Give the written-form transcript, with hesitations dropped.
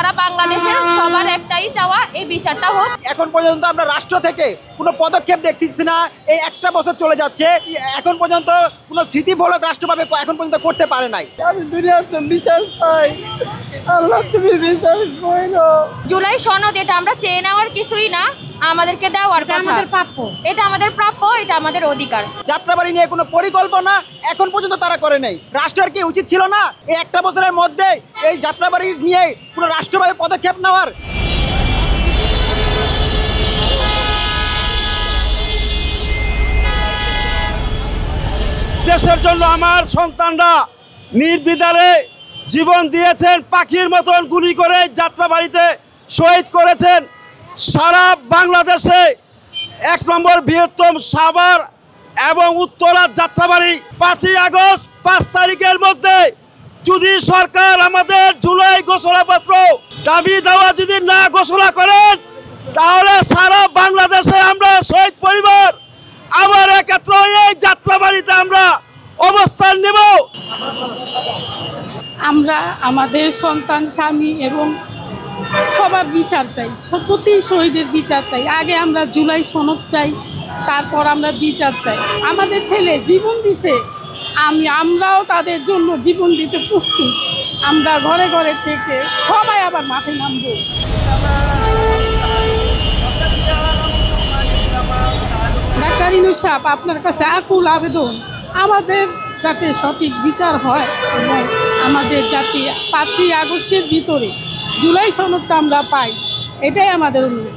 সারা বাংলাদেশের সবার একটাই চাওয়া, এই বিচারটা হোক। এখন পর্যন্ত আমরা রাষ্ট্র থেকে কোনো পদক্ষেপ দেখতেছি না। এই একটা বছর চলে যাচ্ছে, এখন পর্যন্ত কোনো স্মৃতিফলক রাষ্ট্রভাবে এখন পর্যন্ত করতে পারে নাই। আমি দুনিয়াতে বিচার চাই, আল্লাহ তুমি বিচার করো। জুলাই সনদ এটা আমরা চেয়ে নেওয়ার কিছুই না, আমাদেরকে দেওয়ার কথা। আমাদের প্রাপ্য, এটা আমাদের প্রাপ্য, এটা আমাদের অধিকার। যাত্রাবাড়ি নিয়ে কোনো পরিকল্পনা এখন পর্যন্ত তারা করে নাই। রাষ্ট্রের কি উচিত ছিল না এই একটা বছরের মধ্যে এই যাত্রাবাড়ি নিয়ে কোনো রাষ্ট্রভাবে পদক্ষেপ নেওয়ার? দেশের জন্য আমার সন্তানরা নির্বিচারে জীবন দিয়েছেন, পাখির মতন গুলি করে যাত্রাবাড়িতে শহীদ করেছেন। সারা বাংলাদেশে 1 নম্বর বৃহত্তম সাভার এবং উত্তরার যাত্রাবাড়ি 5ই আগস্ট 5 তারিখের মধ্যে যদি সরকার আমাদের জুলাই ঘোষণাপত্র দাবি দেওয়া যদি না ঘোষণা করেন, তাহলে সারা বাংলাদেশে আমরা শহীদ পরিবার আবার একত্র এই যাত্রাবাড়িতে আমরা অবস্থান নেব। আমরা আমাদের সন্তান, স্বামী এবং সবার বিচার চাই, প্রতি শহীদের বিচার চাই। আগে আমরা জুলাই সনদ চাই, তারপর আমরা বিচার চাই। আমাদের ছেলে জীবন দিছে, আমরাও তাদের জন্য জীবন দিতে প্রস্তুত। আমরা ঘরে ঘরে থেকে সবাই আবার মাঠে নামবো। ডাক্তার ইউনূস সাহেব, আপনার কাছে আকুল আবেদন, আমাদের যাতে সঠিক বিচার হয় এবং আমাদের যাতে 5ই আগস্টের ভিতরে জুলাই সনদটা আমরা পাই, এটাই আমাদের অনুরোধ।